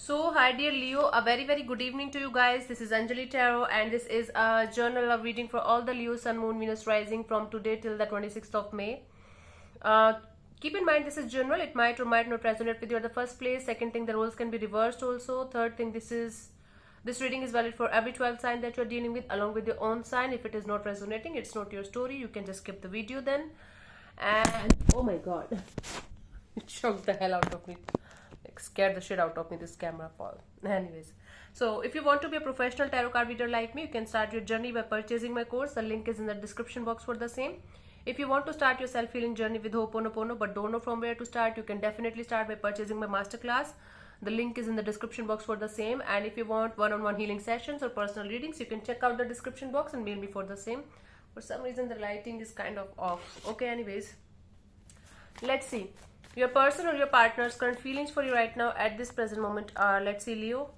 So, hi dear Leo, a very good evening to you guys. This is Anjali Tarot, and this is a journal of reading for all the Leo, Sun, Moon, Venus rising from today till the 26th of May. Uh, Keep in mind this is general. It might or might not resonate with you at the first place. Second thing, the roles can be reversed also. Third thing, this reading is valid for every 12 sign that you're dealing with along with your own sign. If it is not resonating, it's not your story. You can just skip the video then. And oh my god, it shocked the hell out of me, like scared the shit out of me, this camera fall. Anyways, so if you want to be a professional tarot card reader like me, you can start your journey by purchasing my course. The link is in the description box for the same. If you want to start your self-healing journey with Ho'oponopono but don't know from where to start, you can definitely start by purchasing my masterclass. The link is in the description box for the same. And if you want one-on-one healing sessions or personal readings, you can check out the description box and mail me for the same. For some reason the lighting is kind of off. Okay, anyways, let's see your person or your partner's current feelings for you right now at this present moment are. Let's see, Leo.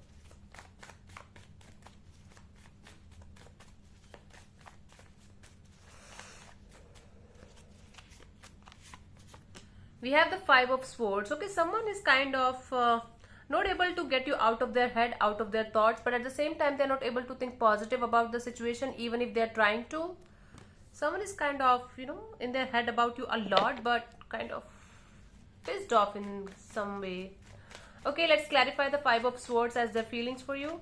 We have the Five of Swords. Okay, someone is kind of not able to get you out of their head, out of their thoughts, but at the same time they're not able to think positive about the situation even if they're trying to. Someone is kind of, in their head about you a lot, but kind of pissed off in some way. Okay, let's clarify the Five of Swords as their feelings for you.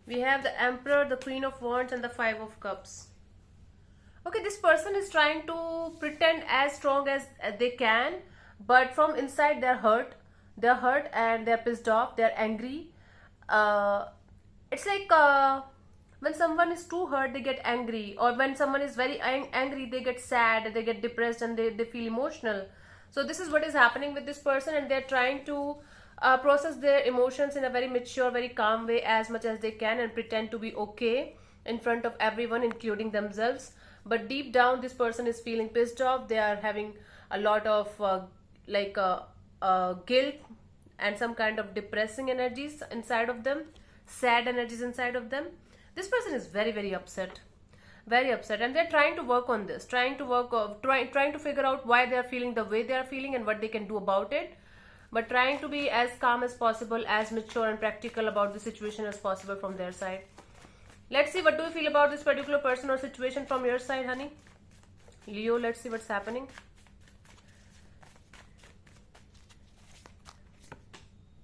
We have the Emperor, the Queen of Wands, and the Five of Cups. Okay, this person is trying to pretend as strong as they can, but from inside they're hurt. They're hurt and they're pissed off. They're angry. It's like when someone is too hurt, they get angry, or when someone is very angry, they get sad, they get depressed, and they feel emotional. So this is what is happening with this person, and they're trying to process their emotions in a very mature, very calm way as much as they can, and pretend to be okay in front of everyone, including themselves. But deep down, this person is feeling pissed off. They are having a lot of guilt and some kind of depressing energies inside of them, sad energies inside of them. This person is very upset, and they're trying to work on this, trying to figure out why they are feeling the way they are feeling and what they can do about it, but trying to be as calm as possible, as mature and practical about the situation as possible from their side. Let's see, what do you feel about this particular person or situation from your side, honey? Leo, let's see what's happening.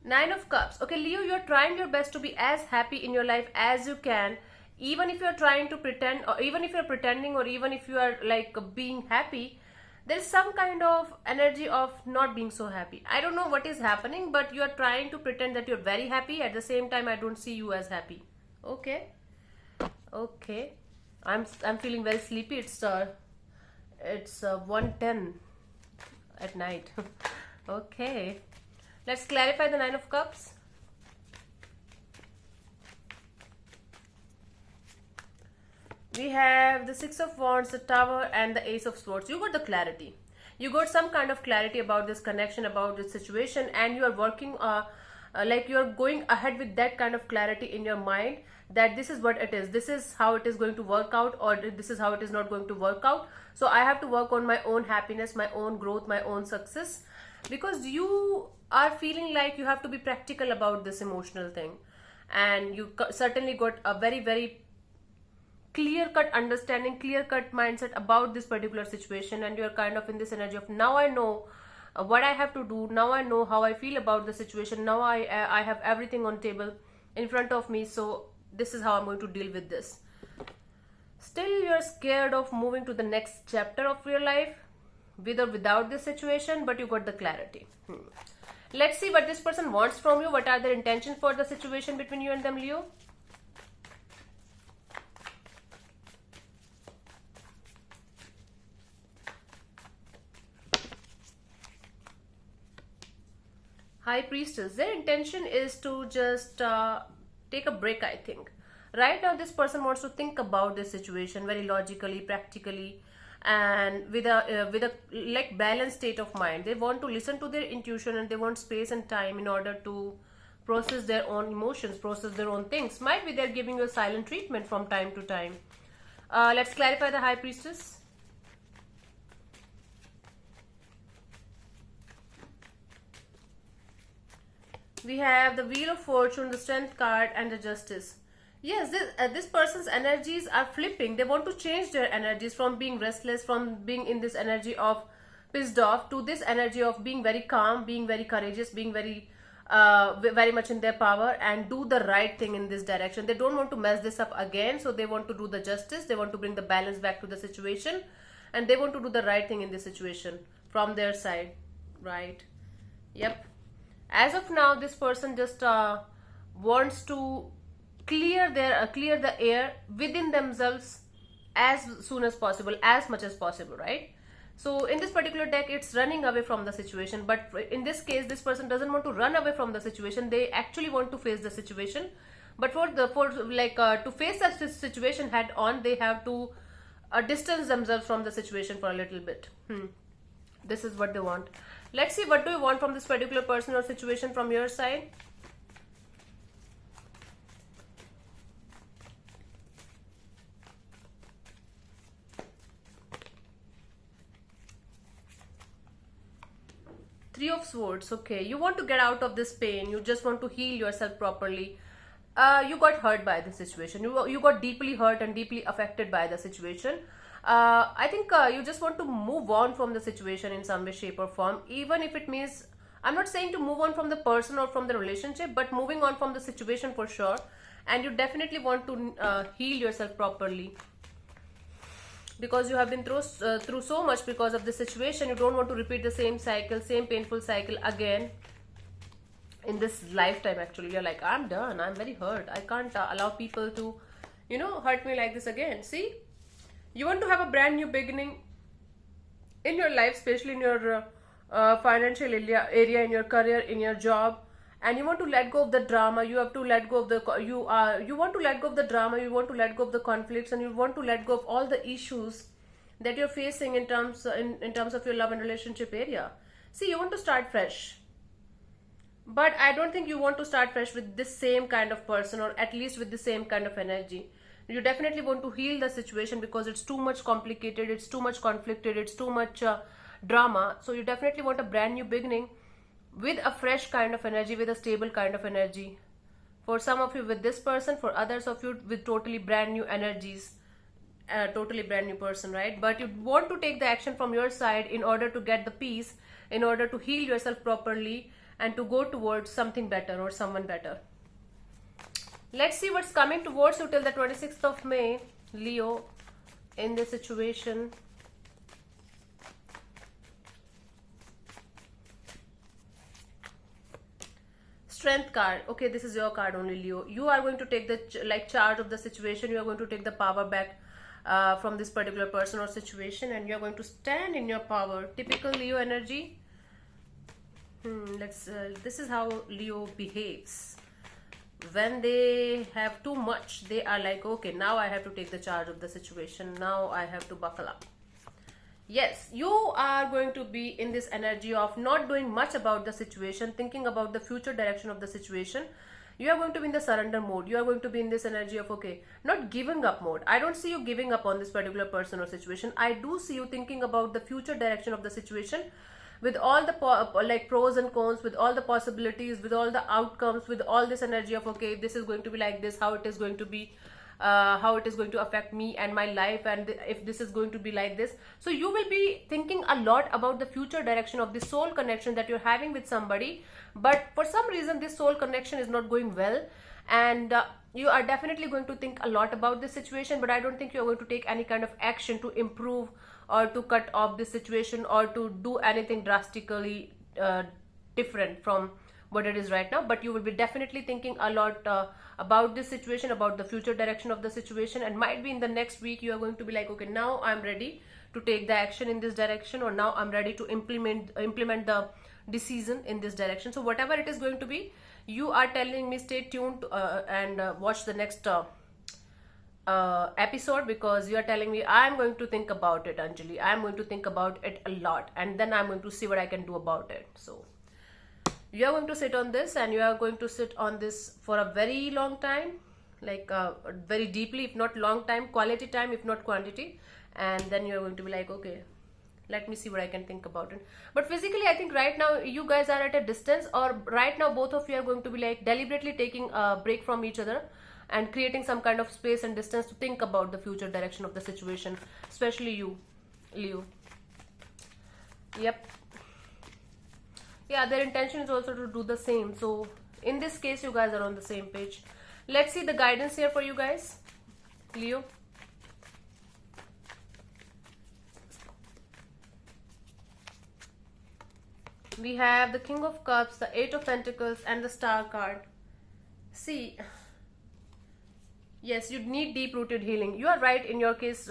Nine of Cups. Okay, Leo, you're trying your best to be as happy in your life as you can, even if you're trying to pretend, or even if you're pretending, or even if you are like being happy, there's some kind of energy of not being so happy. I don't know what is happening, but you are trying to pretend that you're very happy. At the same time, I don't see you as happy. Okay. I'm feeling very sleepy. It's 1:10 at night. Okay. Let's clarify the Nine of Cups. We have the Six of Wands, the Tower, and the Ace of Swords. You got the clarity. You got some kind of clarity about this connection, about this situation, and you are working like you are going ahead with that kind of clarity in your mind, that this is what it is, this is how it is going to work out, or this is how it is not going to work out. So I have to work on my own happiness, my own growth, my own success, because you are feeling like you have to be practical about this emotional thing, and you certainly got a very clear-cut understanding, clear-cut mindset about this particular situation, and you're kind of in this energy of, now I know what I have to do, now I know how I feel about the situation, now I have everything on table in front of me, so this is how I'm going to deal with this. Still, you're scared of moving to the next chapter of your life, with or without this situation, but you got the clarity. Let's see what this person wants from you. What are their intentions for the situation between you and them, Leo? High Priestess. Their intention is to just take a break, I think. Right now, this person wants to think about this situation very logically, practically, and with a like balanced state of mind. They want to listen to their intuition, and they want space and time in order to process their own emotions, process their own things. Might be they're giving you a silent treatment from time to time. Let's clarify the High Priestess. We have the Wheel of Fortune, the Strength card, and the Justice. Yes, this person's energies are flipping. They want to change their energies from being restless, from being in this energy of pissed off, to this energy of being very calm, being very courageous, being very much in their power, and do the right thing in this direction. They don't want to mess this up again, so they want to do the justice. They want to bring the balance back to the situation, and they want to do the right thing in this situation from their side, right? Yep. As of now, this person just wants to clear the air within themselves as soon as possible, as much as possible, right? So in this particular deck, it's running away from the situation, but in this case, this person doesn't want to run away from the situation. They actually want to face the situation, but to face that situation head on, they have to distance themselves from the situation for a little bit. This is what they want. Let's see, what do you want from this particular person or situation from your side? Three of Swords. Okay, you want to get out of this pain. You just want to heal yourself properly. You got hurt by the situation. You got deeply hurt and deeply affected by the situation. I think you just want to move on from the situation in some way, shape or form, even if it means, I'm not saying to move on from the person or from the relationship, but moving on from the situation for sure. And you definitely want to heal yourself properly, because you have been through so much because of the situation. You don't want to repeat the same cycle, same painful cycle again in this lifetime. Actually, you're like, I'm done, I'm very hurt, I can't allow people to hurt me like this again. See, you want to have a brand new beginning in your life, especially in your financial area, in your career, in your job, and you want to let go of the drama. You have to let go of the you want to let go of the drama, you want to let go of the conflicts, and you want to let go of all the issues that you're facing in terms of your love and relationship area. See, you want to start fresh, but I don't think you want to start fresh with this same kind of person, or at least with the same kind of energy. You definitely want to heal the situation because it's too much complicated, it's too much conflicted, it's too much drama. So you definitely want a brand new beginning with a fresh kind of energy, with a stable kind of energy. For some of you with this person, for others of you with totally brand new energies, totally brand new person, right? But you want to take the action from your side in order to get the peace, in order to heal yourself properly, and to go towards something better or someone better. Let's see what's coming towards you till the 26th of May, Leo, in this situation. Strength card. Okay, this is your card only, Leo. You are going to take the charge of the situation. You are going to take the power back from this particular person or situation, and you are going to stand in your power. Typical Leo energy. This is how Leo behaves. When they have too much, they are like, okay, now I have to take the charge of the situation. Now I have to buckle up. Yes, you are going to be in this energy of not doing much about the situation, thinking about the future direction of the situation. You are going to be in the surrender mode. You are going to be in this energy of, okay, not giving up mode. I don't see you giving up on this particular person or situation. I do see you thinking about the future direction of the situation, with all the pros and cons, with all the possibilities, with all the outcomes, with all this energy of, okay, if this is going to be like this, how it is going to be, how it is going to affect me and my life, and if this is going to be like this. So you will be thinking a lot about the future direction of the soul connection that you're having with somebody, but for some reason this soul connection is not going well, and you are definitely going to think a lot about this situation, but I don't think you're going to take any kind of action to improve or to cut off this situation or to do anything drastically different from what it is right now. But you will be definitely thinking a lot about this situation, about the future direction of the situation, and might be in the next week you are going to be like, okay, now I'm ready to take the action in this direction, or now I'm ready to implement the decision in this direction. So whatever it is going to be, you are telling me stay tuned and watch the next episode, because you are telling me I'm going to think about it, Anjali. I'm going to think about it a lot, and then I'm going to see what I can do about it. So you are going to sit on this, and you are going to sit on this for a very long time. like very deeply, if not long time, quality time, if not quantity. And then you're going to be like, okay, let me see what I can think about it. But physically, I think right now you guys are at a distance, or right now both of you are going to be like deliberately taking a break from each other and creating some kind of space and distance to think about the future direction of the situation, especially you, Leo. Yep. Yeah, their intention is also to do the same. So in this case, you guys are on the same page. Let's see the guidance here for you guys, Leo. We have the King of Cups, the Eight of Pentacles, and the Star card. See, yes, you need deep-rooted healing. You are right in your case.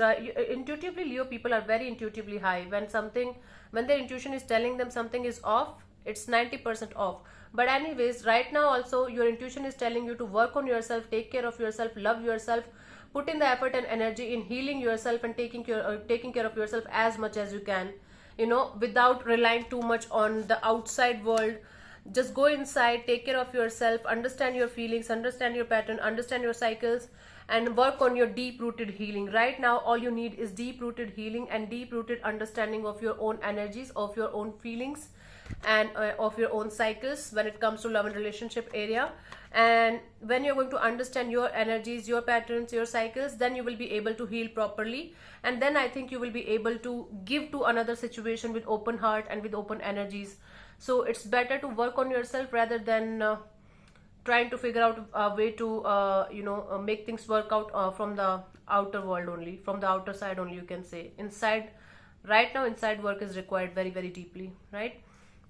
Intuitively, Leo people are very intuitively high. When their intuition is telling them something is off, it's 90% off. But anyways, right now also your intuition is telling you to work on yourself, take care of yourself, love yourself, put in the effort and energy in healing yourself and taking care of yourself as much as you can. You know, without relying too much on the outside world. Just go inside, take care of yourself, understand your feelings, understand your pattern, understand your cycles, and work on your deep-rooted healing. Right now all you need is deep-rooted healing and deep-rooted understanding of your own energies, of your own feelings, and of your own cycles when it comes to love and relationship area. And when you're going to understand your energies, your patterns, your cycles, then you will be able to heal properly. And then I think you will be able to give to another situation with open heart and with open energies. So it's better to work on yourself rather than trying to figure out a way to make things work out from the outer world only, from the outer side only, you can say. Inside, right now inside work is required very, very deeply, right?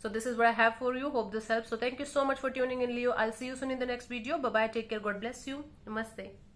So this is what I have for you. Hope this helps. So thank you so much for tuning in, Leo. I'll see you soon in the next video. Bye bye, take care, God bless you. Namaste.